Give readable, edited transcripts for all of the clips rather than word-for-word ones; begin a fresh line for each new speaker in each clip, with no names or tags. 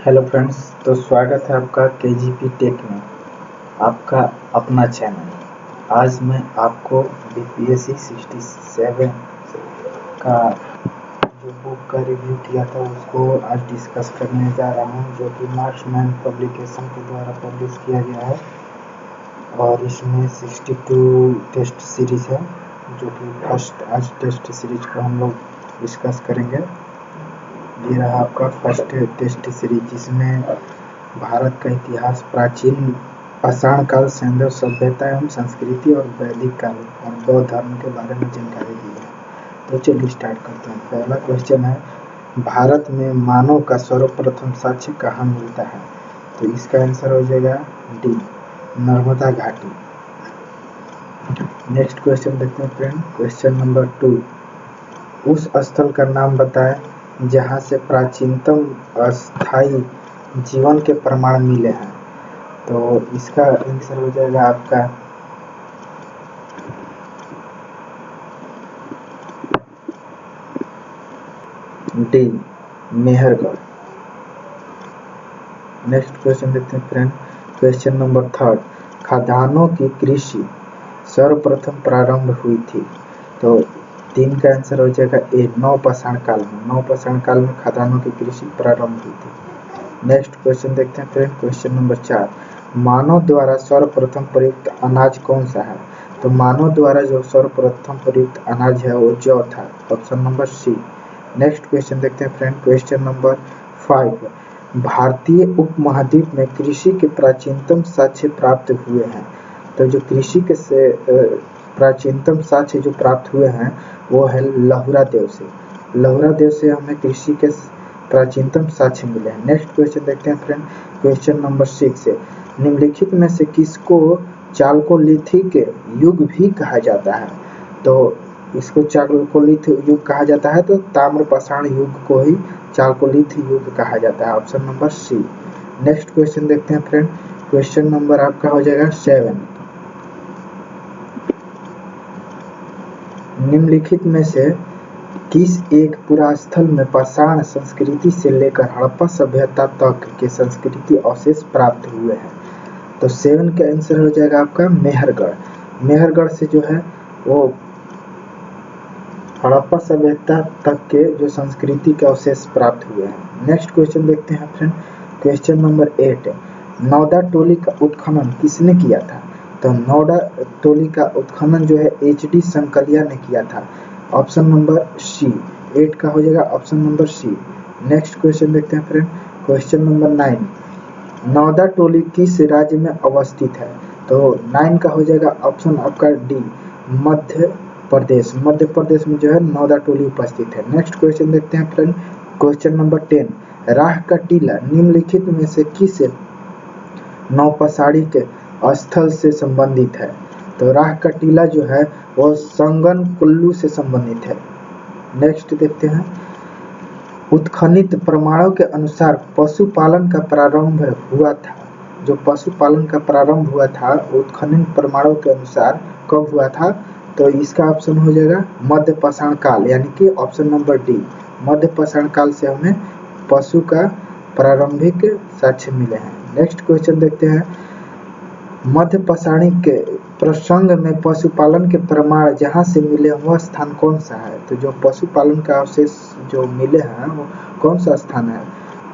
Hello friends, तो स्वागत है आपका केजीपी टेक में, आपका अपना चैनल। आज मैं आपको बीपीएससी 67 का जो बुक का रिव्यू किया था उसको आज डिस्कस करने जा रहा हूं, जो कि मार्क्समैन पब्लिकेशन के द्वारा पब्लिश किया गया है। और इसमें 62 टेस्ट सीरीज है, जो कि फर्स्ट आज टेस्ट सीरीज को हम लोग डिस्कस करेंगे। ये रहा आपका फर्स्ट टेस्ट सीरीज, जिसमें भारत का इतिहास, प्राचीन पाषाण काल, सैंधव सभ्यता एवं संस्कृति और वैदिक काल और बौद्ध धर्म के बारे में जानकारी दी है। तो चलिए स्टार्ट करते हैं। पहला क्वेश्चन है, भारत में मानव का सर्वप्रथम साक्ष्य कहाँ मिलता है? तो इसका आंसर हो जाएगा डी, नर्मदा घाटी। नेक्स्ट क्वेश्चन देखते हैं फ्रेंड, क्वेश्चन नंबर 2, उस स्थल का नाम बताएं जहाँ से प्राचीनतम अस्थायी जीवन के प्रमाण मिले हैं। तो इसका आंसर हो जाएगा आपका डी, मेहरगढ़। नेक्स्ट क्वेश्चन देखते हैं फ्रेंड, क्वेश्चन नंबर 3, खदानों की कृषि सर्वप्रथम प्रारंभ हुई थी। तो 3 का आंसर हो जाएगा ए, नवपाषाण काल में। नवपाषाण काल में खदानों की कृषि प्रारंभ हुई थी। नेक्स्ट क्वेश्चन देखते हैं फ्रेंड, क्वेश्चन नंबर 4, मानव द्वारा सर्वप्रथम प्रयुक्त अनाज कौन सा है? तो मानव द्वारा जो सर्वप्रथम प्रयुक्त अनाज है वो जौ था, option number C. Next question देखते हैं फ्रेंड, क्वेश्चन नंबर 5, भारतीय उपमहाद्वीप में कृषि के प्राचीनतम साक्ष्य प्राप्त हुए हैं। तो जो कृषि के से प्राचीनतम साक्ष्य जो प्राप्त हुए हैं वो है लहुरा देव से। लहुरा देव से हमें कृषि के प्राचीनतम साक्ष्य मिले हैं। नेक्स्ट क्वेश्चन देखते हैं फ्रेंड, क्वेश्चन नंबर 6, निम्नलिखित में से किसको चालकोलिथिक युग भी कहा जाता है? तो इसको चालकोलिथ युग कहा जाता है, तो ताम्रपाषाण युग को ही चालकोलिथ युग कहा जाता है, option number C. Next question देखते हैं फ्रेंड, क्वेश्चन नंबर आपका हो जाएगा 7, निम्नलिखित में से किस एक पुरास्थल में पाषाण संस्कृति से लेकर हड़प्पा सभ्यता तक के संस्कृति अवशेष प्राप्त हुए हैं? तो 7 का आंसर हो जाएगा आपका मेहरगढ़। मेहरगढ़ से जो है वो हड़प्पा सभ्यता तक के जो संस्कृति के अवशेष प्राप्त हुए हैं। नेक्स्ट क्वेश्चन देखते हैं फ्रेंड, क्वेश्चन नंबर 8, नौदा टोली का उत्खनन किसने किया था? तो नौदा टोली का उत्खनन जो है HD संकलिया ने किया था, ऑप्शन नंबर सी। 8 का हो जाएगा option number C. Next question देखते हैं friend, question number 9, Navda Toli किस राज्य में अवस्थित है? तो 9 का हो जाएगा ऑप्शन आपका डी, मध्य प्रदेश। मध्य प्रदेश में जो है नौदा टोली उपस्थित है। नेक्स्ट क्वेश्चन देखते हैं फ्रेंड, क्वेश्चन नंबर 10, राह का टीला निम्नलिखित में से किस नौपाषाणी के स्थल से संबंधित है? तो राह का टीला जो है वो संगन कुल्लू से संबंधित है। नेक्स्ट देखते हैं, उत्खनित प्रमाणों के अनुसार पशुपालन का प्रारंभ हुआ था। जो पशुपालन का प्रारंभ हुआ था उत्खनित प्रमाणों के अनुसार कब हुआ था? तो इसका ऑप्शन हो जाएगा मध्य पाषाण काल, यानी कि ऑप्शन नंबर डी, मध्य पाषाण काल से हमें पशु का प्रारंभिक साक्ष्य मिले हैं। नेक्स्ट क्वेश्चन देखते हैं, मध्य पाषाणी के प्रसंग में पशुपालन के प्रमाण जहाँ से मिले वह स्थान कौन सा है? तो जो पशुपालन का अवशेष जो मिले हैं वो कौन सा स्थान है?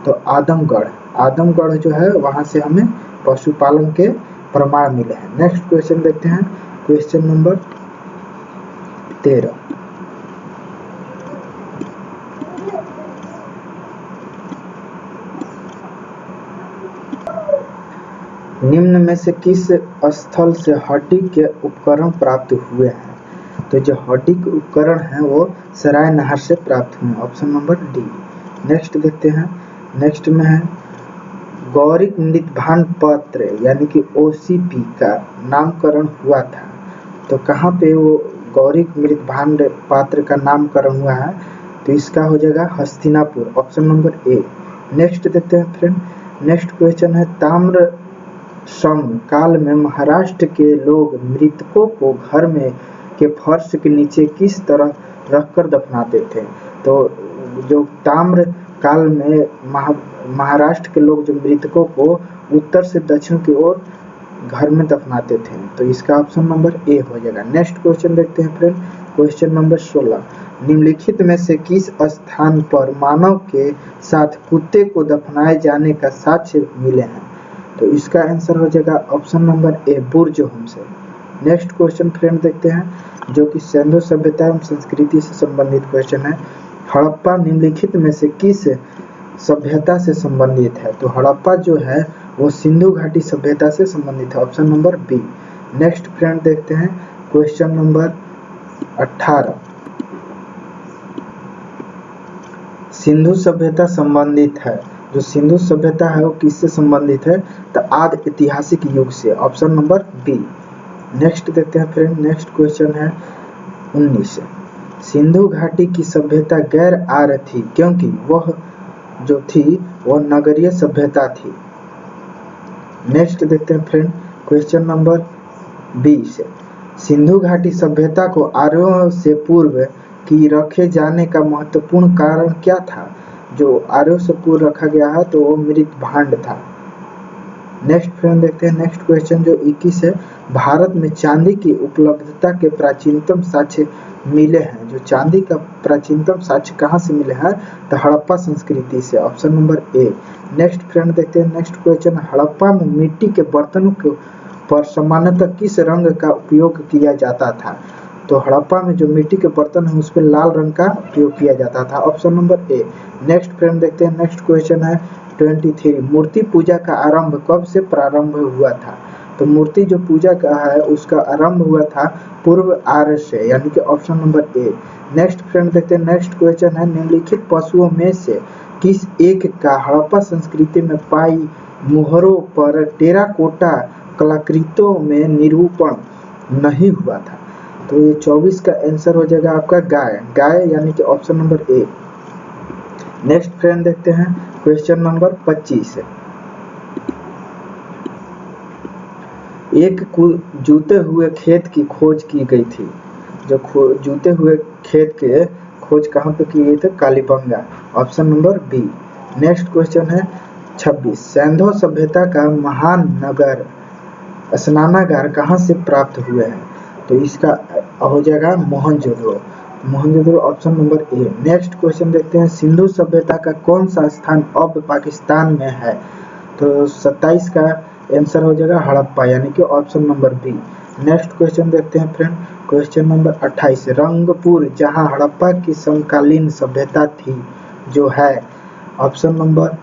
तो आदमगढ़। आदमगढ़ जो है वहाँ से हमें पशुपालन के प्रमाण मिले हैं। नेक्स्ट क्वेश्चन देखते हैं, क्वेश्चन नंबर 13, निम्न में से किस स्थल से हड्डी के उपकरण प्राप्त हुए हैं? तो जो हड्डी के उपकरण हैं वो सराय नहर से प्राप्त हुए, ऑप्शन नंबर डी। नेक्स्ट देखते हैं, नेक्स्ट में है गौरिक मृतभांड पत्र यानी कि OCP का नामकरण हुआ था। तो कहाँ पे वो गौरिक मृतभांड पात्र का नामकरण हुआ है? तो इसका हो जाएगा Hastinapur, option number A. Next देखते हैं फ्रेंड, नेक्स्ट क्वेश्चन है, ताम्र सम काल में महाराष्ट्र के लोग मृतकों को घर में के फर्श के नीचे किस तरह रखकर दफनाते थे? तो जो ताम्र काल में महाराष्ट्र के लोग जो मृतकों को उत्तर से दक्षिण की ओर घर में दफनाते थे। तो इसका ऑप्शन नंबर ए हो जाएगा। नेक्स्ट क्वेश्चन देखते हैं फ्रेंड, क्वेश्चन नंबर 16, निम्नलिखित में से किस स्थान पर मानव के साथ कुत्ते को दफनाए जाने का साक्ष्य मिले हैं? तो इसका आंसर हो जाएगा ऑप्शन नंबर ए, बुर्ज होम से। नेक्स्ट क्वेश्चन फ्रेंड देखते हैं जो कि सिंधु सभ्यता एवं संस्कृति से संबंधित क्वेश्चन है। हड़प्पा निम्नलिखित में से किस सभ्यता से संबंधित है? तो हड़प्पा जो है वो सिंधु घाटी सभ्यता से संबंधित है, option number B. Next friend देखते हैं क्वेश्चन नंबर 18, सिंधु सभ्यता संबंधित है, जो सिंधु सभ्यता है वो किससे संबंधित है? तो आदि ऐतिहासिक युग से, ऑप्शन नंबर बी। नेक्स्ट देखते हैं फ्रेंड, नेक्स्ट क्वेश्चन है 19, सिंधु घाटी की सभ्यता गैर आर्य थी क्योंकि वह जो थी वह नगरीय सभ्यता थी। नेक्स्ट देखते हैं फ्रेंड क्वेश्चन नंबर 20, सिंधु घाटी सभ्यता को आर्यों से पूर्व की रखे जाने का महत्वपूर्ण कारण क्या था? जो आर्यों से पूर्व रखा गया है तो वो मृत भांड था। नेक्स्ट फ्रेंड देखते हैं नेक्स्ट क्वेश्चन जो 21 है, भारत में चांदी की उपलब्धता के प्राचीनतम साक्ष्य मिले हैं। जो चांदी का प्राचीनतम साक्ष्य कहाँ से मिले हैं? तो हड़प्पा संस्कृति से, option number A. Next friend देखते हैं नेक्स्ट क्वेश्चन, हड़प्पा में मिट्टी के बर्तनों के पर सामान्यतः किस रंग का उपयोग किया जाता था? तो हड़प्पा में जो मिट्टी के बर्तन है उस पर लाल रंग का उपयोग किया जाता था, option number A. Next friend देखते हैं नेक्स्ट क्वेश्चन है 23, मूर्ति पूजा का आरंभ कब से प्रारंभ हुआ था? तो मूर्ति जो पूजा का है उसका आरंभ हुआ था पूर्व आर्य से, यानी कि option number A. Next friend देखते हैं नेक्स्ट क्वेश्चन है, निम्नलिखित पशुओं में से किस एक का हड़प्पा संस्कृति में पाई मुहरों पर टेराकोटा कलाकृतियों में निरूपण नहीं हुआ था? तो ये 24 का आंसर हो जाएगा आपका गाय, गाय यानी कि option number A. Next friend देखते हैं क्वेश्चन नंबर 25, एक जूते हुए खेत की खोज की गई थी। जो जूते हुए खेत के खोज कहाँ पे की गई थी? Kalibangan, option number B. Next question है 26, सिंधु सभ्यता का महान नगर स्नानागार कहाँ से प्राप्त हुए हैं? तो इसका हो जाएगा Mohenjodaro, Mohenjodaro option number A. Next question देखते हैं, सिंधु सभ्यता का कौन सा स्थान अब पाकिस्तान में है? तो 27 का आंसर हो जाएगा हड़प्पा, यानी कि option number B. Next question देखते हैं फ्रेंड क्वेश्चन नंबर 28, रंगपुर जहां हड़प्पा की समकालीन सभ्यता थी जो है, ऑप्शन नंबर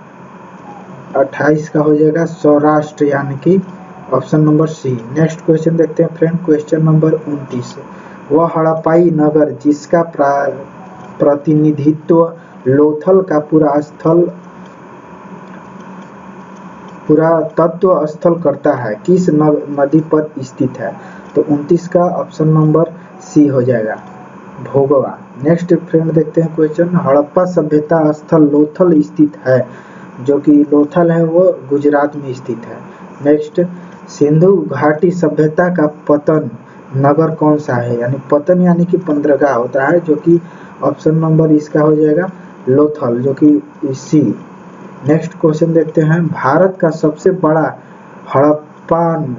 28 का हो जाएगा सौराष्ट्र, यानी कि option number C. Next question देखते हैं फ्रेंड क्वेश्चन नंबर 29, वह हड़प्पाई नगर जिसका प्रतिनिधित्व लोथल का पुरातत्व स्थल करता है किस नदी पर स्थित है? तो 29 का ऑप्शन नंबर सी हो जाएगा, भोगवा। नेक्स्ट फ्रेंड देखते हैं क्वेश्चन, हड़प्पा सभ्यता स्थल लोथल स्थित है, जो कि लोथल है वो गुजरात में स्थित है। नेक्स्ट, सिंधु घाटी सभ्यता का पतन नगर कौन सा है? यानी पतन यानी कि बंदरगाह होता है, जो कि ऑप्शन नंबर इसका हो जाएगा लोथल, जो कि सी। नेक्स्ट क्वेश्चन देखते हैं, भारत का सबसे बड़ा हड़प्पन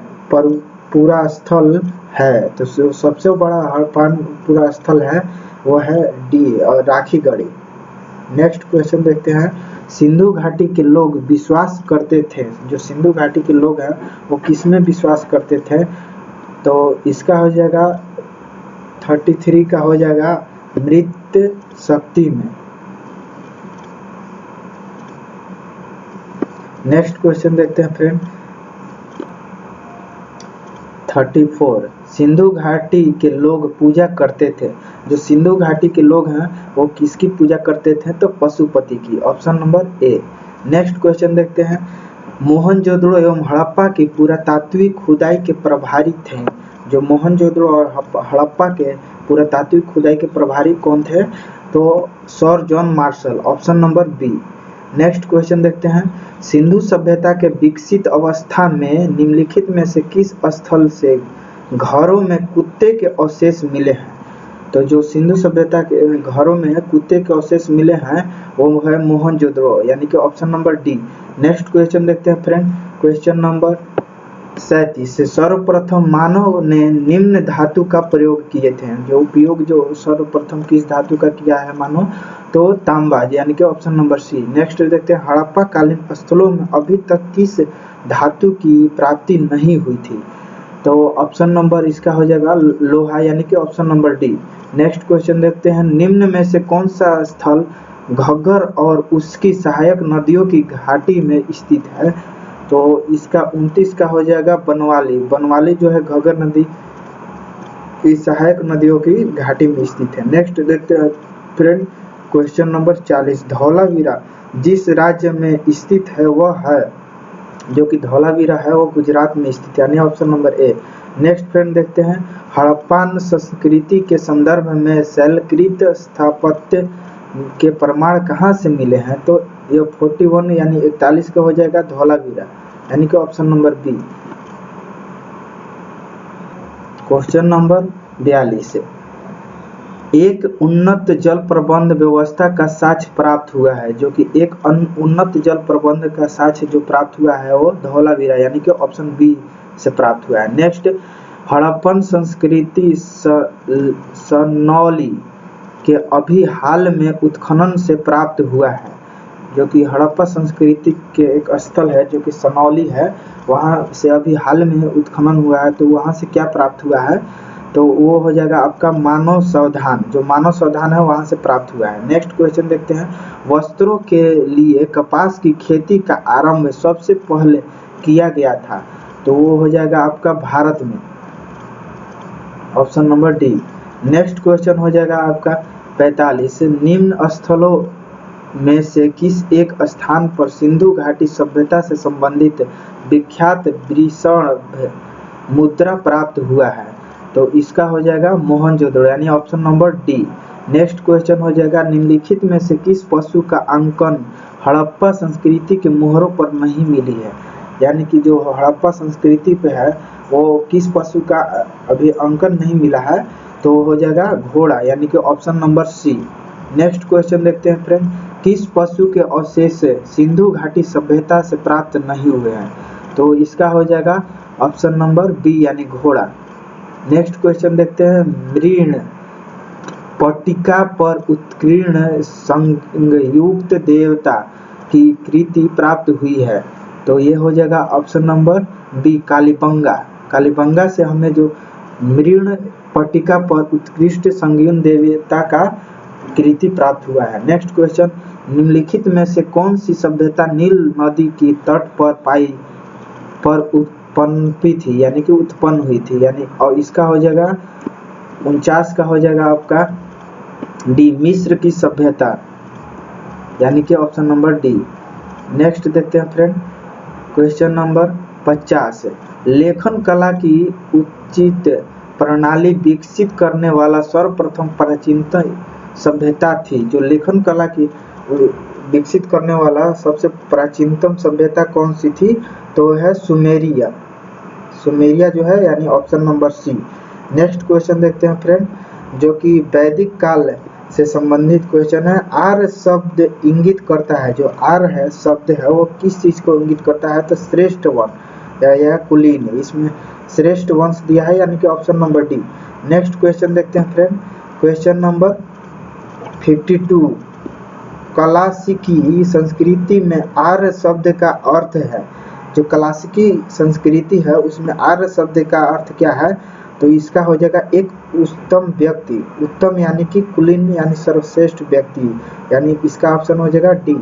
पूरा स्थल है, तो सबसे बड़ा हड़प्पन पूरा स्थल है वो है डी राखीगढ़ी। नेक्स्ट क्वेश्चन देखते हैं, सिंधु घाटी के लोग विश्वास करते थे, जो सिंधु घाटी के लोग हैं वो किस में विश्वास करते थे? तो इसका हो जाएगा 33 का हो जाएगा मृत शक्ति में। नेक्स्ट क्वेश्चन देखते हैं फ्रेंड 34, सिंधु घाटी के लोग पूजा करते थे, जो सिंधु घाटी के लोग हैं वो किसकी पूजा करते थे? तो पशुपति की, option number A. Next question देखते हैं, मोहनजोदड़ो एवं हड़प्पा की पुरातात्विक खुदाई के प्रभारी थे, जो मोहनजोदड़ो और हड़प्पा के पुरातात्विक खुदाई के प्रभारी कौन थे? तो Sir John Marshall, option number B. Next question देखते हैं, सिंधु सभ्यता के विकसित अवस्था में निम्नलिखित में से किस स्थल से घरों में कुत्ते के अवशेष मिले हैं? तो जो सिंधु सभ्यता के घरों में कुत्ते के अवशेष मिले हैं वो है मोहनजोदड़ो, यानी कि option number D. Next question देखते हैं फ्रेंड, क्वेश्चन नंबर 37 से सर्वप्रथम मानव ने निम्न धातु का प्रयोग किए थे। जो उपयोग जो सर्वप्रथम किस धातु का किया है मानव, तो तांबा, यानी कि ऑप्शन नंबर सी। नेक्स्ट देखते हैं हड़प्पा कालीन स्थलों में अभी तक किस धातु की प्राप्ति नहीं हुई थी, तो ऑप्शन नंबर इसका हो जाएगा लोहा, यानी कि option number D. Next question देखते हैं निम्न में से कौन सा स्थल घग्गर और उसकी सहायक नदियों की घाटी में स्थित है, तो इसका 29 का हो जाएगा बनवाली। बनवाली जो है घग्गर नदी की सहायक नदियों की घाटी में स्थित है। नेक्स्ट देखते हैं फ्रेंड क्वेश्चन नंबर 40, धौलावीरा जिस राज्य में स्थित है वह है, जो कि धौलावीरा है वो गुजरात में स्थित है, यानी option number A. Next friend देखते हैं हड़प्पन संस्कृति के संदर्भ में शैलकृत स्थापत्य के प्रमाण कहाँ से मिले हैं, तो ये 41 यानी 41 का हो जाएगा धौलावीरा, यानी कि option number B. Question number 42, एक उन्नत जल प्रबंध व्यवस्था का साक्ष्य प्राप्त हुआ है, जो कि एक उन्नत जल प्रबंध का साक्ष्य जो प्राप्त हुआ है वो धौलावीरा, यानी कि ऑप्शन बी से प्राप्त हुआ है। नेक्स्ट हड़प्पन संस्कृति सनौली के अभी हाल में उत्खनन से प्राप्त हुआ है, जो कि हड़प्पा संस्कृति के एक स्थल है जो कि सनौली है, वहाँ से अभी हाल में उत्खनन हुआ है, तो वहाँ से क्या प्राप्त हुआ है, तो वो हो जाएगा आपका मानव सावधान, जो मानव सावधान है वहाँ से प्राप्त हुआ है। नेक्स्ट क्वेश्चन देखते हैं वस्त्रों के लिए कपास की खेती का आरंभ सबसे पहले किया गया था, तो वो हो जाएगा आपका भारत में, option number D. Next question हो जाएगा आपका 45, निम्न स्थलों में से किस एक स्थान पर सिंधु घाटी सभ्यता से संबंधित विख्यात वृषण मुद्रा प्राप्त हुआ है, तो इसका हो जाएगा मोहनजोदड़ो, यानी option number D. Next question हो जाएगा निम्नलिखित में से किस पशु का अंकन हड़प्पा संस्कृति के मोहरों पर नहीं मिली है, यानी कि जो हड़प्पा संस्कृति पे है वो किस पशु का अभी अंकन नहीं मिला है, तो हो जाएगा घोड़ा, यानी कि option number C. Next question देखते हैं फ्रेंड, किस पशु के अवशेष सिंधु घाटी सभ्यता से प्राप्त नहीं हुए हैं, तो इसका हो जाएगा ऑप्शन नंबर बी, यानी घोड़ा। नेक्स्ट क्वेश्चन देखते हैं मृण पट्टिका पर उत्कीर्ण संयुक्त देवता की कृति प्राप्त हुई है, तो ये हो जाएगा option number B Kalibanga. Kalibanga से हमें जो मृण पट्टिका पर उत्कृष्ट संगीन देवता का कृति प्राप्त हुआ है। नेक्स्ट क्वेश्चन निम्नलिखित में से कौन सी सभ्यता नील नदी की तट पर उत्पन्न थी, यानी कि उत्पन्न हुई थी, यानी और इसका हो जाएगा 49 का हो जाएगा आपका डी, मिस्र की सभ्यता, यानी कि ऑप्शन नंबर डी। नेक्स्ट देखते हैं फ्रेंड क्वेश्चन नंबर 50, लेखन कला की उचित प्रणाली विकसित करने वाला सर्वप्रथम प्राचीनतम सभ्यता थी, जो लेखन कला की विकसित करने वाला सबसे प्राचीनतम सभ्यता कौन सी थी, तो है सुमेरिया। सुमेरिया जो है, यानी option number C. Next question देखते हैं फ्रेंड, जो कि वैदिक काल से संबंधित क्वेश्चन है। आर्य शब्द इंगित करता है, जो आर्य है शब्द है वो किस चीज को इंगित करता है, तो श्रेष्ठ वंश या कुलीन, इसमें श्रेष्ठ वंश दिया है, यानी कि option number D. Next question देखते हैं फ्रेंड क्वेश्चन नंबर 52, क्लासिकी संस्कृति में आर्य शब्द का अर्थ है, जो क्लासिकी संस्कृति है उसमें आर्य शब्द का अर्थ क्या है, तो इसका हो जाएगा एक उत्तम व्यक्ति, उत्तम यानी कि कुलीन यानी सर्वश्रेष्ठ व्यक्ति, यानी इसका ऑप्शन हो जाएगा डी।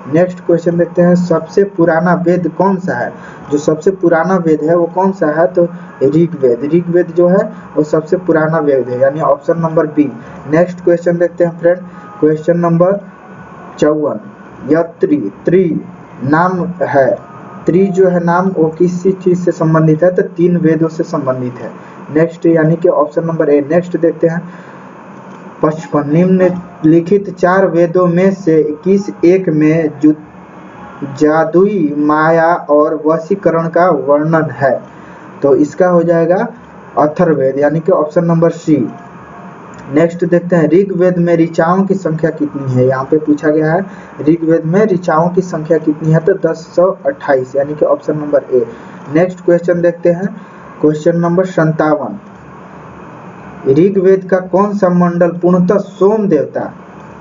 नेक्स्ट क्वेश्चन देखते हैं सबसे पुराना वेद कौन सा है, जो सबसे पुराना वेद है वो कौन सा है, तो ऋग्वेद। ऋग्वेद जो है वो सबसे पुराना वेद है, यानी option number B. Next question देखते हैं फ्रेंड क्वेश्चन नंबर 54, यह त्रि नाम है, त्रि जो है नाम वो किसी चीज से संबंधित है, तो 3 वेदों से संबंधित है। नेक्स्ट यानी कि ऑप्शन नंबर ए। नेक्स्ट देखते हैं 55, निम्नलिखित 4 वेदों में से किस एक में जादुई माया और वशीकरण का वर्णन है, तो इसका हो जाएगा अथर्ववेद, यानी कि ऑप्शन नंबर सी। नेक्स्ट देखते हैं ऋग्वेद में ऋचाओं की संख्या कितनी है। यहाँ पे पूछा गया है ऋग्वेद में ऋचाओं की संख्या कितनी है, तो 1028 यानी कि option number A. Next question देखते हैं क्वेश्चन नंबर 57। ऋग्वेद का कौन सा मंडल पूर्णतः सोम देवता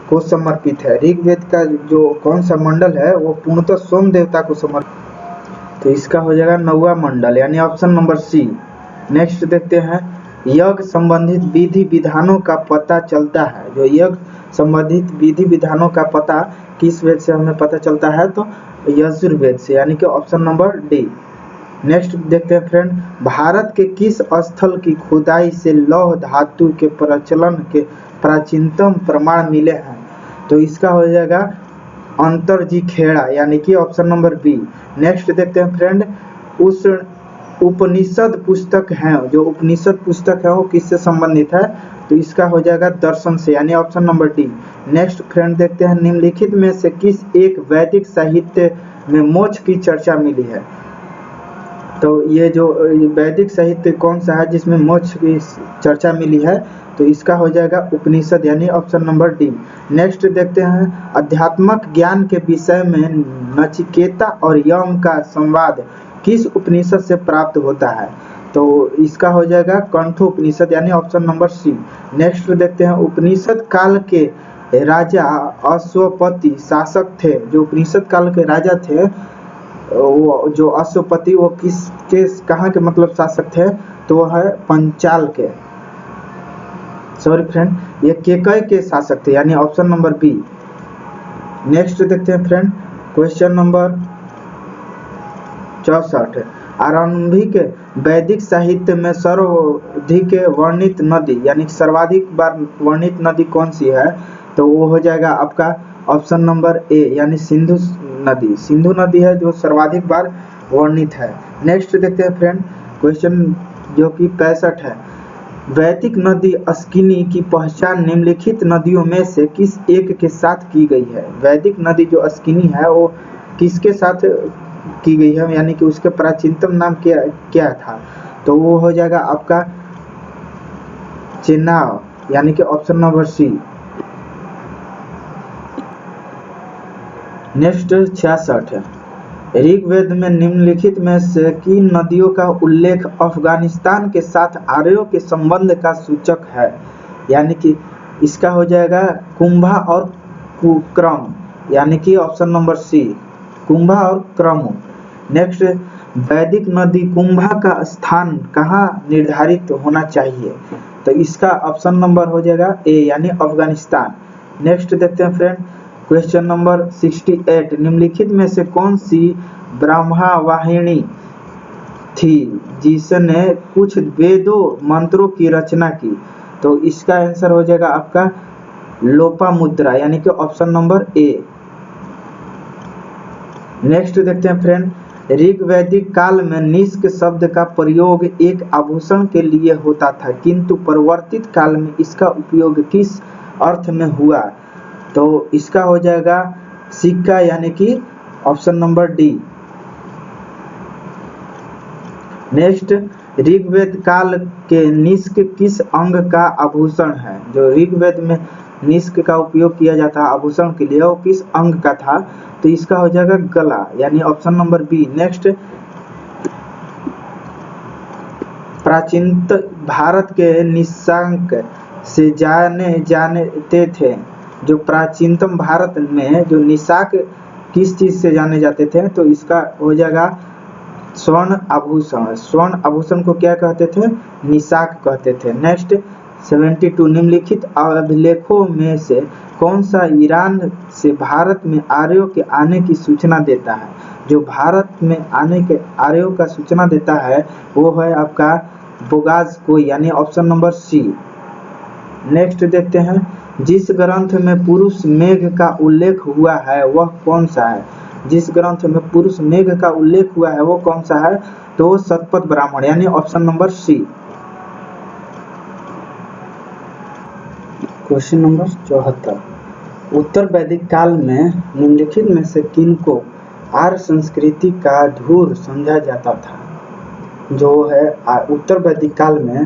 को समर्पित है। ऋग्वेद का जो कौन सा मंडल है वो पूर्णतः सोम देवता को समर्पित, तो इसका हो जाएगा 9वां मंडल यानी ऑप्शन नंबर सी। नेक्स्ट देखते हैं यज्ञ संबंधित विधि विधानों का पता चलता है। जो यज्ञ संबंधित विधि विधानों का पता किस वेद से हमें पता चलता है, तो यजुर्वेद से यानी कि ऑप्शन नंबर डी। नेक्स्ट देखते हैं फ्रेंड भारत के किस स्थल की खुदाई से लौह धातु के प्रचलन के प्राचीनतम प्रमाण मिले हैं, तो इसका हो जाएगा अंतरजी खेड़ा यानी कि ऑप्शन नंबर बी। नेक्स्ट देखते हैं फ्रेंड उस उपनिषद पुस्तक है, जो उपनिषद पुस्तक है वो किससे संबंधित है, तो इसका हो जाएगा दर्शन से यानी option number D. Next friend देखते हैं निम्नलिखित में से किस एक वैदिक साहित्य में मोक्ष की चर्चा मिली है। तो ये जो वैदिक साहित्य कौन सा है जिसमें मोक्ष की चर्चा मिली है, तो इसका हो जाएगा उपनिषद यानी ऑप्शन नंबर डी। नेक्स्ट देखते हैं अध्यात्मक ज्ञान के विषय में नचिकेता और यम का संवाद किस उपनिषद से प्राप्त होता है, तो इसका हो जाएगा कंठोपनिषद यानी ऑप्शन नंबर सी। नेक्स्ट देखते हैं उपनिषद काल के राजा अश्वपति शासक थे। जो उपनिषद काल के राजा थे वो जो अश्वपति वो किसके कहाँ के मतलब शासक थे, तो वो है पंचाल के, सॉरी फ्रेंड ये केकय के शासक थे यानी ऑप्शन नंबर बी। नेक्स्ट देखते हैं फ्रेंड क्वेश्चन नंबर 64। आरंभिक वैदिक साहित्य में सर्वाधिक वर्णित नदी यानी सर्वाधिक बार वर्णित नदी कौन सी है, तो वो हो जाएगा आपका ऑप्शन नंबर ए यानी सिंधु नदी। सिंधु नदी है जो सर्वाधिक बार वर्णित है। नेक्स्ट देखते हैं फ्रेंड क्वेश्चन जो कि 65 है। वैदिक नदी अस्किनी की पहचान निम्नलिखित नदियों में से किस एक के साथ की गई है। वैदिक नदी जो अस्किनी है वो किसके साथ की गई है, यानी कि उसके प्राचीनतम नाम क्या था, तो वो हो जाएगा आपका चेनाब यानी कि ऑप्शन नंबर सी। नेक्स्ट 66 है। ऋग्वेद में निम्नलिखित में से किन नदियों का उल्लेख अफगानिस्तान के साथ आर्यों के संबंध का सूचक है, यानी कि इसका हो जाएगा कुंभा और कुक्रम यानी कि ऑप्शन नंबर सी कुंभा और क्रम। नेक्स्ट वैदिक नदी कुंभा का स्थान कहाँ निर्धारित होना चाहिए, तो इसका ऑप्शन नंबर हो जाएगा ए यानी अफगानिस्तान। नेक्स्ट देखते हैं फ्रेंड क्वेश्चन नंबर 68। निम्नलिखित में से कौन सी ब्रह्मावाहिनी थी जिसने कुछ वेदों मंत्रों की रचना की, तो इसका आंसर हो जाएगा आपका लोपामुद्रा यानी कि ऑप्शन नंबर ए। नेक्स्ट देखते हैं फ्रेंड ऋग्वैदिक काल में निष्क शब्द का प्रयोग एक आभूषण के लिए होता था, किंतु परिवर्तित काल में इसका उपयोग किस अर्थ में हुआ, तो इसका हो जाएगा सिक्का यानी कि option number D. Next Rigveda काल के निष्क किस अंग का आभूषण है। जो ऋग्वेद में निष्क का उपयोग किया जाता है आभूषण के लिए वो किस अंग का था, तो इसका हो जाएगा गला यानी ऑप्शन नंबर बी। नेक्स्ट प्राचीन भारत के निशांक से जानते थे। जो प्राचीनतम भारत में जो निशाक किस चीज से जाने जाते थे, तो इसका हो जाएगा स्वर्ण आभूषण। स्वर्ण आभूषण को क्या कहते थे, निशाक कहते थे। नेक्स्ट 72। निम्नलिखित अभिलेखों में से कौन सा ईरान से भारत में आर्यों के आने की सूचना देता है। जो भारत में आने के आर्यों का सूचना देता है वो है आपका बोगाज को यानी ऑप्शन नंबर सी। नेक्स्ट देखते हैं जिस ग्रंथ में पुरुष मेघ का उल्लेख हुआ है वह कौन सा है। जिस ग्रंथ में पुरुष मेघ का उल्लेख हुआ है वो कौन सा है, तो शतपथ ब्राह्मण यानी option number C. Question number 74। उत्तर वैदिक काल में निम्नलिखित में से किन को आर्य संस्कृति का धूर समझा जाता था। जो है उत्तर वैदिक काल में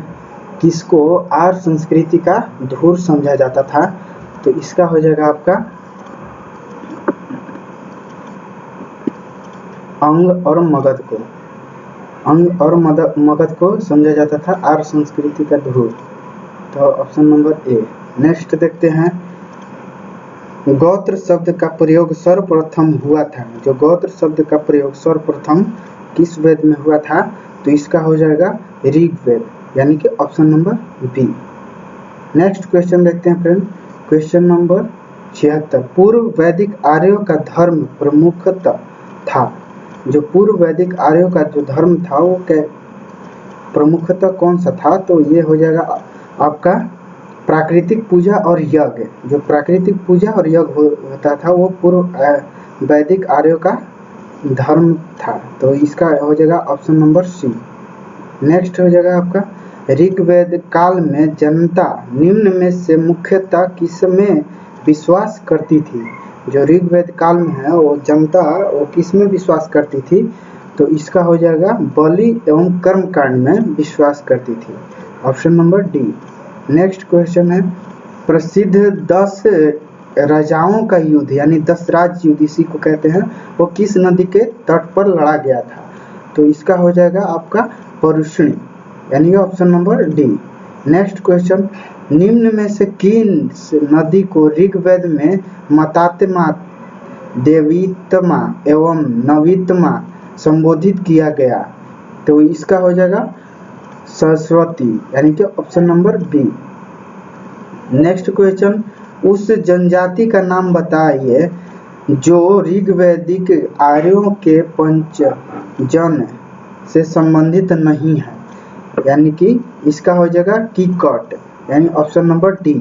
किसको आर्य संस्कृति का धूर समझा जाता था? तो इसका हो जाएगा आपका अंग और मगध को। अंग और मगध को समझा जाता था आर्य संस्कृति का धूर। तो ऑप्शन नंबर ए। नेक्स्ट देखते हैं, गोत्र शब्द का प्रयोग सर्वप्रथम हुआ था। जो गोत्र शब्द का प्रयोग सर्वप्रथम किस वेद में हुआ था? तो इसका हो जाएगा ऋग्वेद, यानी कि option number B. Next question देखते हैं फ्रेंड, क्वेश्चन नंबर 76। पूर्व वैदिक आर्यों का धर्म प्रमुखतः था। जो पूर्व वैदिक आर्यों का जो धर्म था वो प्रमुखतः कौन सा था? तो ये हो जाएगा आपका प्राकृतिक पूजा और यज्ञ। जो प्राकृतिक पूजा और यज्ञ होता था वो पूर्व वैदिक आर्यों का धर्म था। तो इसका हो जाएगा ऑप्शन नंबर सी। नेक्स्ट हो जाएगा आपका, ऋग्वेद काल में जनता निम्न में से मुख्यतः किसमें विश्वास करती थी? जो ऋग्वेद काल में है वो जनता वो किसमें विश्वास करती थी? तो इसका हो जाएगा बलि एवं कर्म कांड में विश्वास करती थी, option number D. Next question है, प्रसिद्ध 10 राजाओं का युद्ध यानी 10 राज्य युद्ध इसी को कहते हैं, वो किस नदी के तट पर लड़ा गया था? तो इसका हो जाएगा आपका परुष्णी, यानी कि option number D. Next question, निम्न में से किन नदी को ऋग्वेद में मतात्मा, देवीतमा एवं नवीतमा संबोधित किया गया? तो इसका हो जाएगा सरस्वती, यानी कि option number B. Next question, उस जनजाति का नाम बताइए जो ऋग्वैदिक आर्यों के पंचजन से संबंधित नहीं है, यानी कि इसका हो जाएगा कीकट, यानी option number D.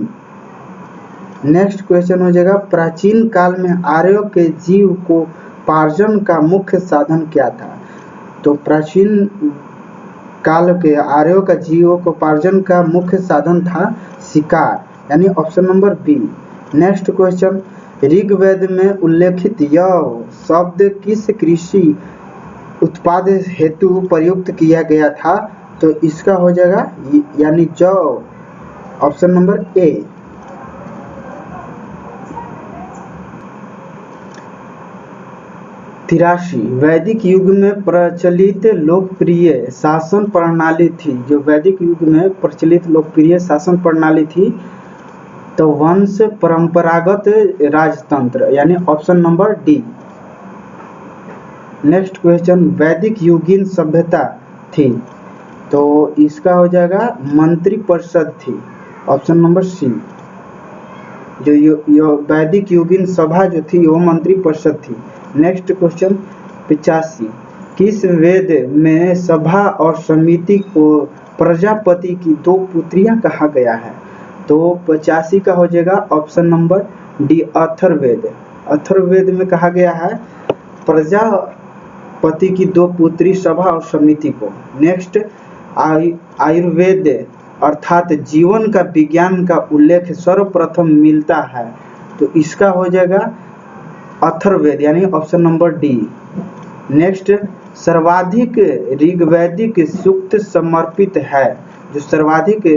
Next question हो जाएगा, प्राचीन काल में आर्यों के जीव को पार्जन का मुख्य साधन क्या था? तो प्राचीन काल के आर्यों का जीवों को पार्जन का मुख्य साधन था शिकार, यानी option number B. Next question, Rigveda में उल्लेखित यह शब्द किस कृषि उत्पाद हेतु प्रयुक्त किया गया था? तो इसका हो जाएगा यानी जौ, ऑप्शन नंबर ए। तिरासी, वैदिक युग में प्रचलित लोकप्रिय शासन प्रणाली थी। जो वैदिक युग में प्रचलित लोकप्रिय शासन प्रणाली थी तो वंश परंपरागत राजतंत्र, यानी option number D. Next question, वैदिक युगीन सभ्यता थी, तो इसका हो जाएगा मंत्री परिषद थी, ऑप्शन नंबर सी। जो वैदिक युगीन सभा जो थी वो मंत्री परिषद थी। नेक्स्ट क्वेश्चन 85, किस वेद में सभा और समिति को प्रजापति की 2 पुत्रियां कहा गया है? तो 85 का हो जाएगा option number D, Atharvaveda. Atharvaveda में कहा गया है प्रजापति की 2 पुत्री सभा और समिति को। नेक्स्ट, आयुर्वेद अर्थात जीवन का विज्ञान का उल्लेख सर्वप्रथम मिलता है, तो इसका हो जाएगा अथर्ववेद, यानी ऑप्शन नंबर डी। नेक्स्ट, सर्वाधिक ऋग्वैदिक सूक्त समर्पित है। जो सर्वाधिक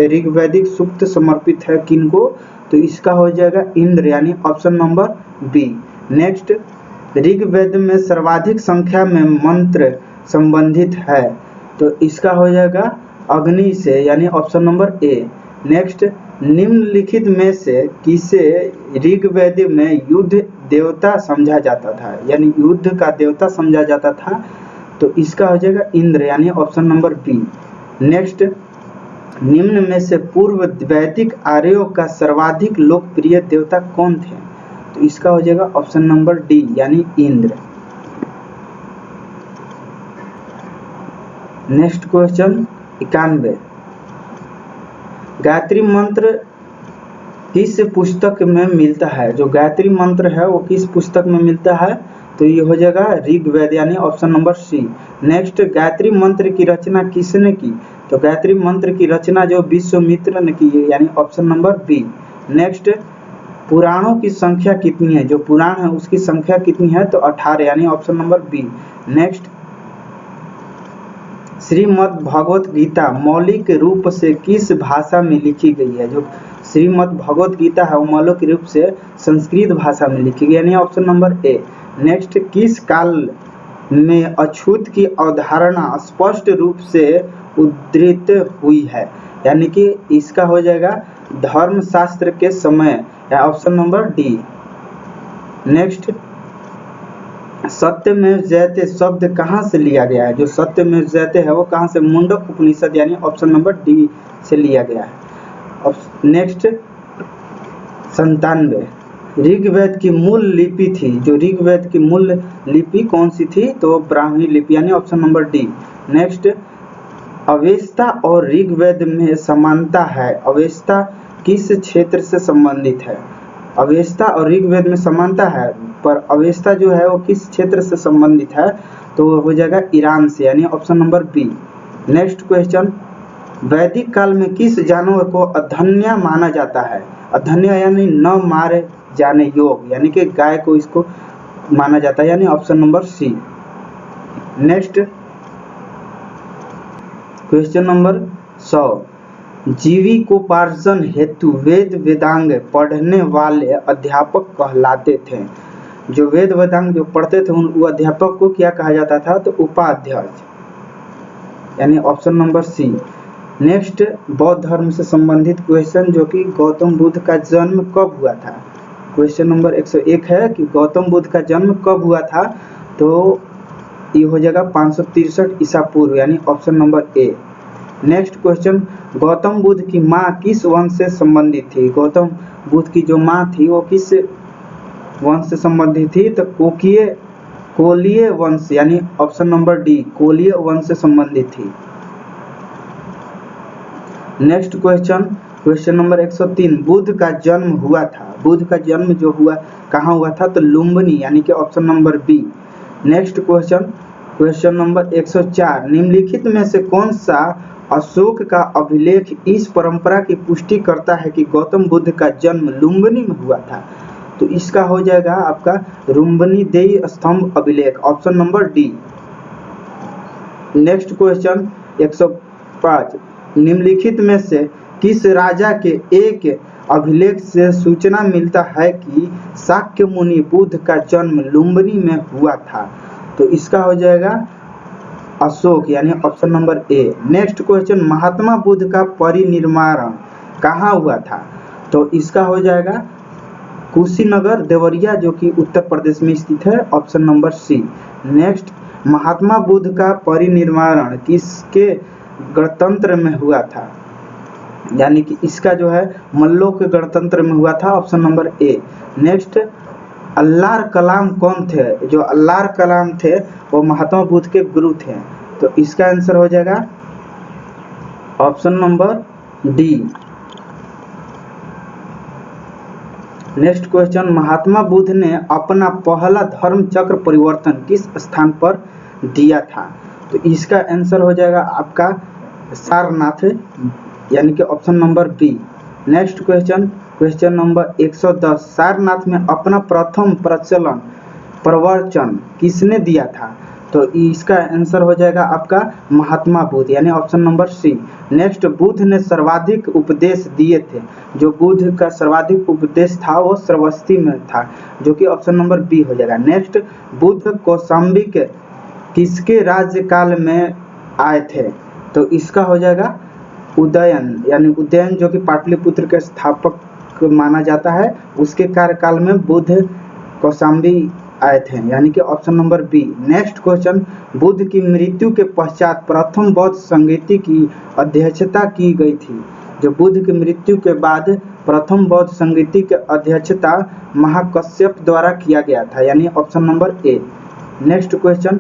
ऋग्वैदिक सूक्त समर्पित है किनको? तो इसका हो जाएगा इंद्र, यानी option number B. Next, Rigveda में सर्वाधिक संख्या में मंत्र संबंधित है, तो इसका हो जाएगा अग्नि से, यानी ऑप्शन नंबर ए। नेक्स्ट, निम्नलिखित में से किसे ऋग्वेद में युद्ध देवता समझा जाता था, यानी युद्ध का देवता समझा जाता था? तो इसका हो जाएगा इंद्र, यानी ऑप्शन नंबर बी। नेक्स्ट, निम्न में से पूर्व वैदिक आर्यों का सर्वाधिक लोकप्रिय देवता कौन थे? तो इसका हो जाएगा ऑप्शन नंबर डी, यानी इंद्र। नेक्स्ट क्वेश्चन 91, गायत्री मंत्र किस पुस्तक में मिलता है? जो गायत्री मंत्र है वो किस पुस्तक में मिलता है? तो ये हो जाएगा ऋग्वेद, यानी option number C. Next, Gayatri मंत्र की रचना किसने की? तो गायत्री मंत्र की रचना जो विश्वामित्र ने की है, यानी ऑप्शन नंबर बी। नेक्स्ट, पुराणों की संख्या कितनी है? जो पुराण है उसकी संख्या कितनी है? तो 18, यानी option number B. Next,
Shrimad Bhagavad Gita मौलिक रूप से किस भाषा में लिखी गई है? जो श्रीमद् भगवत गीता है वो मौलिक रूप से संस्कृत भाषा में लिखी गई, यानी ऑप्शन नंबर ए। नेक्स्ट, किस काल में अछूत की अवधारणा स्पष्ट रूप से उद्धृत हुई है? यानी कि इसका हो जाएगा धर्मशास्त्र के समय, या ऑप्शन नंबर डी। नेक्स्ट, सत्यमेव जयते शब्द कहाँ से लिया गया है? जो सत्यमेव जयते है वो कहाँ से? मुंडक उपनिषद, यानी ऑप्शन नंबर डी से लिया गया है। नेक्स्ट 97, ऋग्वेद की मूल लिपि थी, जो ऋग्वेद की मूल लिपि कौन सी थी? तो ब्राह्मी लिपि, यानी option number D. Next, Avesta और ऋग्वेद में समानता है, अवेस्ता किस क्षेत्र से संबंधित है? अवेस्ता और ऋग्वेद में समानता है, पर अवेस्ता जो है वो किस क्षेत्र से संबंधित है? तो वो हो जाएगा ईरान से, यानी option number B. Next question, वैदिक काल में किस जानवर को अधन्य माना जाता है? अधन्य यानी न मारे जाने योग, यानी कि गाय को इसको माना जाता है, यानी option number C. Next question number 100, जीविकोपार्जन हेतु वेद वेदांग पढ़ने वाले अध्यापक कहलाते थे। जो वेद वेदांग जो पढ़ते थे उन अध्यापक को क्या कहा जाता था? तो उपाध्याय, यानी ऑप्शन नंबर सी। नेक्स्ट, बौद्ध धर्म से संबंधित क्वेश्चन, जो कि गौतम बुद्ध का जन्म कब हुआ था? क्वेश्चन नंबर 101 है कि गौतम बुद्ध का जन्म कब हुआ था? तो ये हो जाएगा 563 ईसा पूर्व, यानी option number A. Next question, Gautam Buddha की माँ किस वंश से संबंधित थी? गौतम बुद्ध की जो माँ थी वो किस वंश से संबंधित थी? तो कोलीय वंश, यानी ऑप्शन नंबर डी, कोलीय वंश से संबंधित थी। Next question, question number 103, Buddha का जन्म हुआ था, बुद्ध का जन्म जो हुआ कहाँ हुआ था? तो लुम्बिनी, यानी कि option number B. Next question, question number 104, निम्नलिखित में से कौन सा अशोक का अभिलेख इस परंपरा की पुष्टि करता है कि गौतम बुद्ध का जन्म लुम्बिनी में हुआ था? तो इसका हो जाएगा आपका लुम्बिनी देई स्तंभ अभिलेख, option number D. Next question 105, निम्नलिखित में से किस राजा के एक अभिलेख से सूचना मिलता है कि शाक्य मुनि बुद्ध का जन्म लुम्बिनी में हुआ था? तो इसका हो जाएगा अशोक, यानी option number A. Next question, Mahatma Buddha का परिनिर्वाण कहाँ हुआ था? तो इसका हो जाएगा कुशीनगर देवरिया, जो कि उत्तर प्रदेश में स्थित है, ऑप्शन नंबर सी। नेक्स्ट, महात्मा बुद्ध का परिनिर्वाण किसके गणतंत्र में हुआ था? यानी कि इसका जो है मल्लों के गणतंत्र में हुआ था, ऑप्शन नंबर ए। नेक्स्ट, अल्लाह कलाम कौन थे? जो अल्लाह कलाम थे वो महात्मा बुद्ध के गुरु थे, तो इसका आंसर हो जाएगा option number D. Next question, Mahatma Buddha ने अपना पहला धर्म चक्र परिवर्तन किस स्थान पर दिया था? तो इसका आंसर हो जाएगा आपका सारनाथ, यानी कि option number B. Next question, question number 110, Sarnath में अपना प्रथम प्रवचन किसने दिया था? तो इसका आंसर हो जाएगा आपका महात्मा बुद्ध, यानी option number C. Next, Buddha ने सर्वाधिक उपदेश दिए थे, जो बुद्ध का सर्वाधिक उपदेश था वो श्रावस्ती में था, जो कि ऑप्शन नंबर बी हो जाएगा। नेक्स्ट, बुद्ध कौशाम्बी के किसके राज्यकाल में आए थे? तो इसका हो जाएगा उदयन, यानी उदयन जो कि पाटलिपुत्र के स्थापक माना जाता है, उसके कार्यकाल में बुद्ध कौशाम्बी आए थे, यानी कि option number B. Next question, Buddha की मृत्यु के पश्चात प्रथम बौद्ध संगीति की अध्यक्षता की गई थी। जो बुद्ध की मृत्यु के बाद प्रथम बौद्ध संगीति की अध्यक्षता महाकश्यप द्वारा किया गया था, यानी option number A. Next question,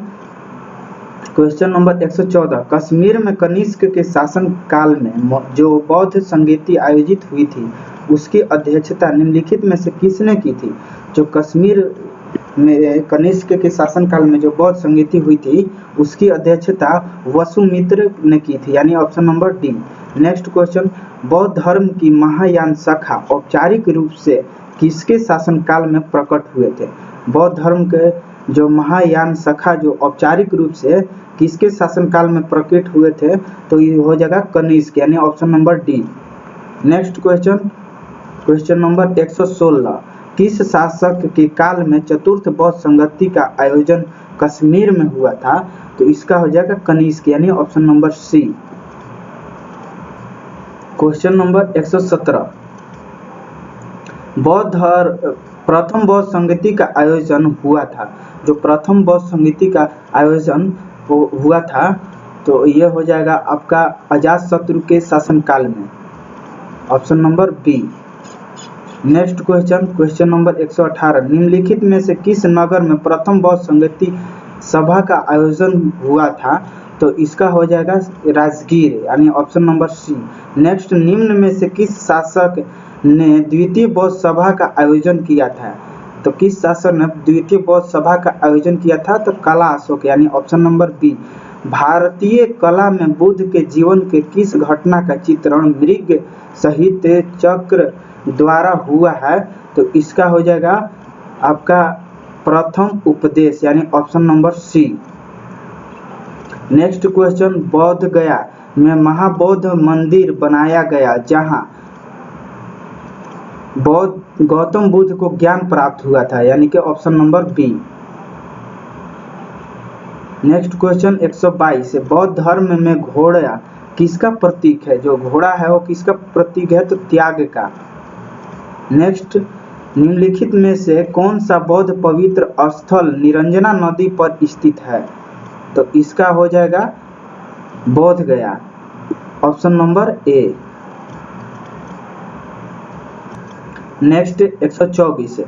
question number 114, Kashmir में कनिष्क के शासन काल में जो बौद्ध संगीति आयोजित हुई थी उसकी अध्यक्षता निम्नलिखित में से किसने की थी? जो कश्मीर में कनिष्क के शासनकाल में जो बौद्ध संगीति हुई थी उसकी अध्यक्षता वसुमित्र ने की थी, यानी option number D. Next question, बौद्ध धर्म की महायान शाखा औपचारिक रूप से किसके शासनकाल में प्रकट हुए थे? बौद्ध धर्म के जो महायान शाखा जो औपचारिक रूप से किसके शासनकाल में प्रकट हुए थे, तो ये हो जाएगा कनिष्क, यानी option number D. Next question number 116, किस शासक के काल में चतुर्थ बौद्ध संगति का आयोजन कश्मीर में हुआ था, तो इसका हो जाएगा कनिष्क, यानी option number C. Question number 117, प्रथम बौद्ध संगति का आयोजन हुआ था, जो प्रथम बौद्ध संगति का आयोजन हुआ था, तो यह हो जाएगा आपका अजातशत्रु के शासनकाल में, option number B. Next question number 118, निम्नलिखित में से किस नगर में प्रथम बौद्ध संगति सभा का आयोजन हुआ था, तो इसका हो जाएगा राजगीर, यानी ऑप्शन नंबर सी। नेक्स्ट, निम्न में से किस शासक ने द्वितीय बौद्ध सभा का आयोजन किया था, तो किस शासक ने द्वितीय बौद्ध सभा का आयोजन किया था, तो कला अशोक, यानी ऑप्शन नंबर बी। भारतीय कला में बुद्ध के जीवन के किस घटना का चित्रण मृग सहित चक्र द्वारा हुआ है, तो इसका हो जाएगा आपका प्रथम उपदेश, यानी option number C. Next question, Bodh Gaya में महाबौद्ध मंदिर बनाया गया जहां गौतम बुद्ध को ज्ञान प्राप्त हुआ था, यानी कि option number B. Next question 122, बौद्ध धर्म में घोड़ा किसका प्रतीक है, जो घोड़ा है वो किसका प्रतीक है, तो त्याग का। नेक्स्ट, निम्नलिखित में से कौन सा बौद्ध पवित्र स्थल निरंजना नदी पर स्थित है, तो इसका हो जाएगा बोध गया, ऑप्शन नंबर ए। नेक्स्ट 124,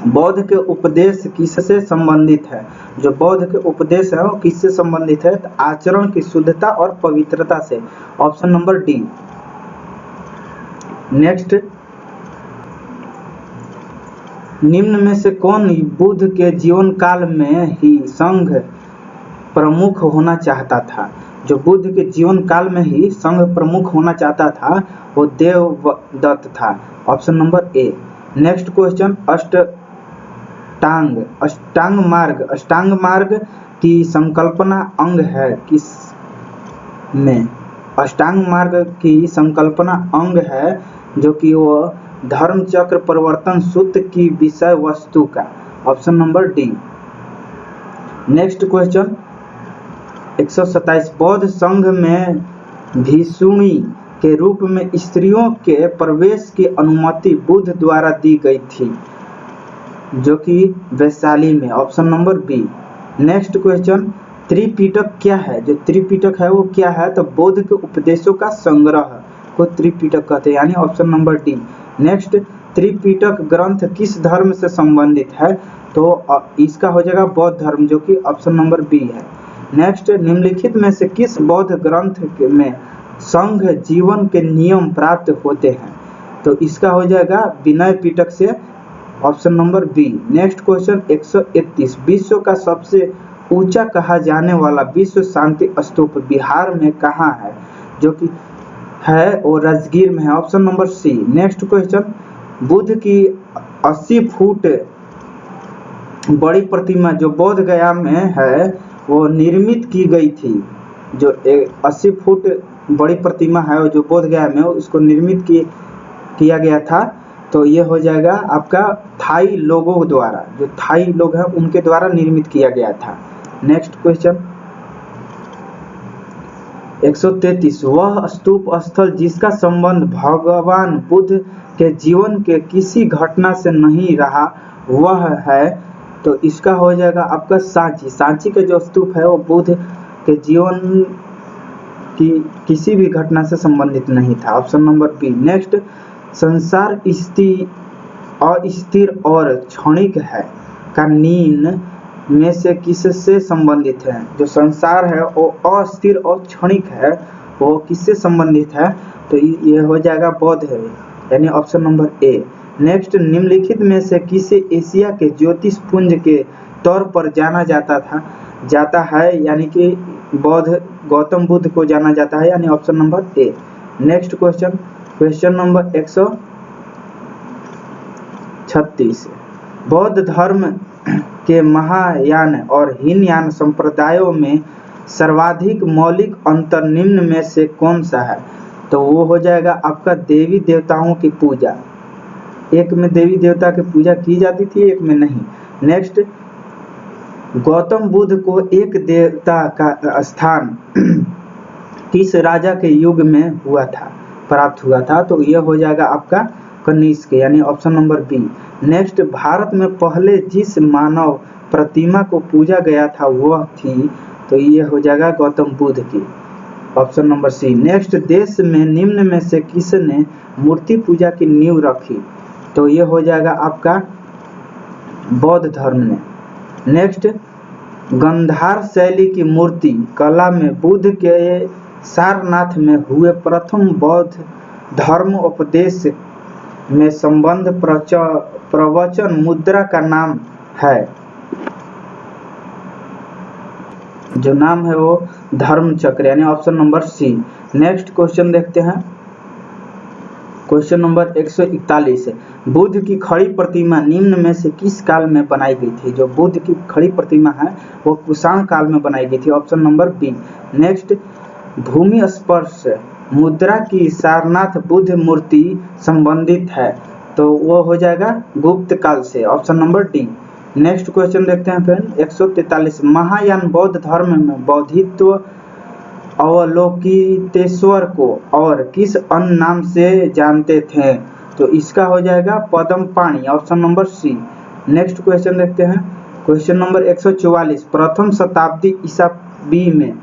बौद्ध के उपदेश किससे संबंधित है, जो बौद्ध के उपदेश है वो किससे संबंधित है, तो आचरण की शुद्धता और पवित्रता से, ऑप्शन नंबर डी। नेक्स्ट, निम्न में से कौन बुद्ध के जीवन काल में ही संघ प्रमुख होना चाहता था, जो बुद्ध के जीवन काल में ही संघ प्रमुख होना चाहता था वो देवदत्त था, option number A. Next question, अष्टांग मार्ग की संकल्पना अंग है किस में, अष्टांग मार्ग की संकल्पना अंग है जो कि वो धर्म चक्र परिवर्तन सूत्र की विषय वस्तु का, option number D. Next question 127, बौद्ध संघ में भिक्षुणी के रूप में स्त्रियों के प्रवेश की अनुमति बुद्ध द्वारा दी गई थी, जो कि वैशाली में, option number B. Next question, Tripitaka क्या है, जो त्रिपिटक है वो क्या है, तो बौद्ध के उपदेशों का संग्रह को त्रिपिटक कहते हैं, यानी option number D. Next, Tripitaka ग्रंथ किस धर्म से संबंधित है, तो इसका हो जाएगा बौद्ध धर्म, जो कि ऑप्शन नंबर बी है। नेक्स्ट, निम्नलिखित में से किस बौद्ध ग्रंथ में संघ जीवन के नियम प्राप्त होते हैं, तो इसका हो जाएगा विनय पिटक से, option number B. Next question 131, विश्व का सबसे ऊंचा कहा जाने वाला विश्व शांति स्तूप बिहार में कहाँ है, जो कि है वो राजगीर में है, option number C. Next question, Buddha की 80 फुट बड़ी प्रतिमा जो बोध गया में है वो निर्मित की गई थी, जो 80 फुट बड़ी प्रतिमा है जो बोध गया में उसको निर्मित किया गया था, तो ये हो जाएगा आपका थाई लोगों द्वारा, जो थाई लोग हैं उनके द्वारा निर्मित किया गया था। नेक्स्ट क्वेश्चन 133, वह स्तूप स्थल जिसका संबंध भगवान बुद्ध के जीवन के किसी घटना से नहीं रहा वह है, तो इसका हो जाएगा आपका सांची। सांची का जो स्तूप है वो बुद्ध के जीवन की किसी भी घटना से संबंधित नहीं था, ऑप्शन नंबर बी। नेक्स्ट, संसार अस्थिर और क्षणिक है का नीन में से किससे संबंधित है, जो संसार है वो अस्थिर और क्षणिक है वो किससे संबंधित है, तो ये हो जाएगा बौद्ध है, यानी ऑप्शन नंबर ए। नेक्स्ट, निम्नलिखित में से किसे एशिया के ज्योतिष पुंज के तौर पर जाना जाता है, यानी कि बौद्ध गौतम बुद्ध को जाना जाता है, यानी option number A. Next question number 136, बौद्ध धर्म के महायान और हीनयान संप्रदायों में सर्वाधिक मौलिक अंतर निम्न में से कौन सा है? तो वो हो जाएगा आपका देवी देवताओं की पूजा। एक में देवी देवता की पूजा की जाती थी, एक में नहीं। नेक्स्ट, गौतम बुद्ध को एक देवता का स्थान किस राजा के युग में हुआ था, प्राप्त हुआ था? तो यह हो जाएगा आपका कनिष्क, यानी option number B. Next, Bharat में पहले जिस मानव प्रतिमा को पूजा गया था वह थी, तो यह हो जाएगा गौतम बुद्ध की, ऑप्शन नंबर सी। नेक्स्ट, देश में निम्न में से किसने मूर्ति पूजा की नींव रखी? तो यह हो जाएगा आपका बौद्ध धर्म ने। नेक्स्ट, गांधार शैली की मूर्ति कला में बुद्ध के सारनाथ में हुए प्रथम बौद्ध धर्मोपदेश में संबंध प्रवचन मुद्रा का नाम है, जो नाम है वो धर्म चक्र, यानी option number C. Next question देखते हैं, क्वेश्चन नंबर 141। बुद्ध की खड़ी प्रतिमा निम्न में से किस काल में बनाई गई थी? जो बुद्ध की खड़ी प्रतिमा है वो कुषाण काल में बनाई गई थी, ऑप्शन नंबर बी। नेक्स्ट, भूमि स्पर्श मुद्रा की सारनाथ बुद्ध मूर्ति संबंधित है, तो वो हो जाएगा गुप्त काल से, option number D. Next question देखते हैं फ्रेंड, 143। महायान बौद्ध धर्म में बौद्धित्व अवलोकितेश्वर को और किस अन्य नाम से जानते थे? तो इसका हो जाएगा Padma Pani, option number C. Next question देखते हैं, क्वेश्चन नंबर 144। प्रथम शताब्दी ईसा बी में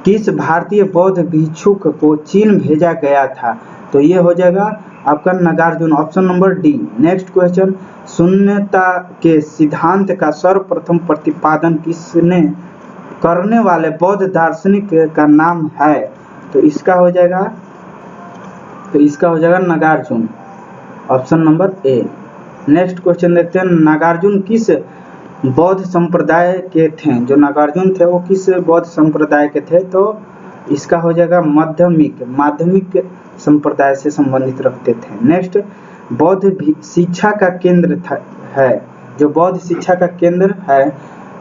किस भारतीय बौद्ध भिक्षुक को चीन भेजा गया था? तो ये हो जाएगा आपका Nagarjuna, option number D. Next question, शून्यता के सिद्धांत का सर्वप्रथम प्रतिपादन किसने करने वाले बौद्ध दार्शनिक का नाम है? तो इसका हो जाएगा Nagarjuna, option number A. Next question देखते हैं, नागार्जुन किस बौद्ध संप्रदाय के थे? जो नागार्जुन थे वो किस बौद्ध संप्रदाय के थे? तो इसका हो जाएगा माध्यमिक संप्रदाय से संबंधित रखते थे। नेक्स्ट, बौद्ध शिक्षा का केंद्र है, जो बौद्ध शिक्षा का केंद्र है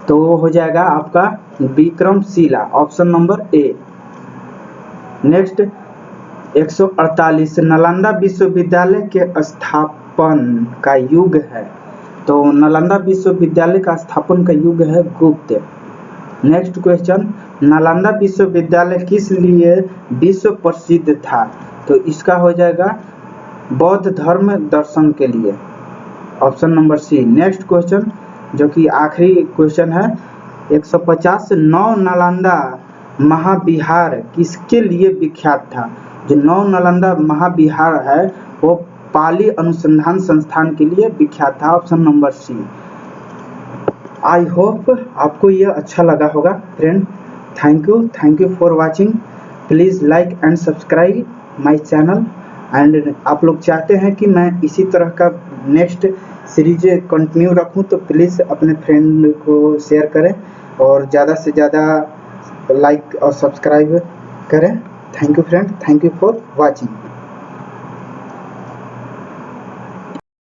तो वो हो जाएगा आपका Vikramshila, option number A. Next, 148। Nalanda विश्वविद्यालय के स्थापन का युग है, तो नालंदा विश्वविद्यालय का स्थापन का युग है गुप्त। नेक्स्ट क्वेश्चन, नालंदा विश्वविद्यालय किस लिए विश्व प्रसिद्ध था? तो इसका हो जाएगा बौद्ध धर्म दर्शन के लिए, option number C. Next question जो कि आखिरी क्वेश्चन है, 150। नौ नालंदा महाविहार किसके लिए विख्यात था? जो नौ नालंदा महाविहार है वो पाली अनुसंधान संस्थान के लिए विख्यात था, option number C. I hope आपको यह अच्छा लगा होगा friend. Thank you for watching. Please like and subscribe my channel. And आप लोग चाहते हैं कि मैं इसी तरह का नेक्स्ट सीरीज कंटिन्यू रखूं, तो प्लीज़ अपने फ्रेंड को शेयर करें और ज़्यादा से ज़्यादा लाइक और सब्सक्राइब करें। Thank you friend, thank you for watching.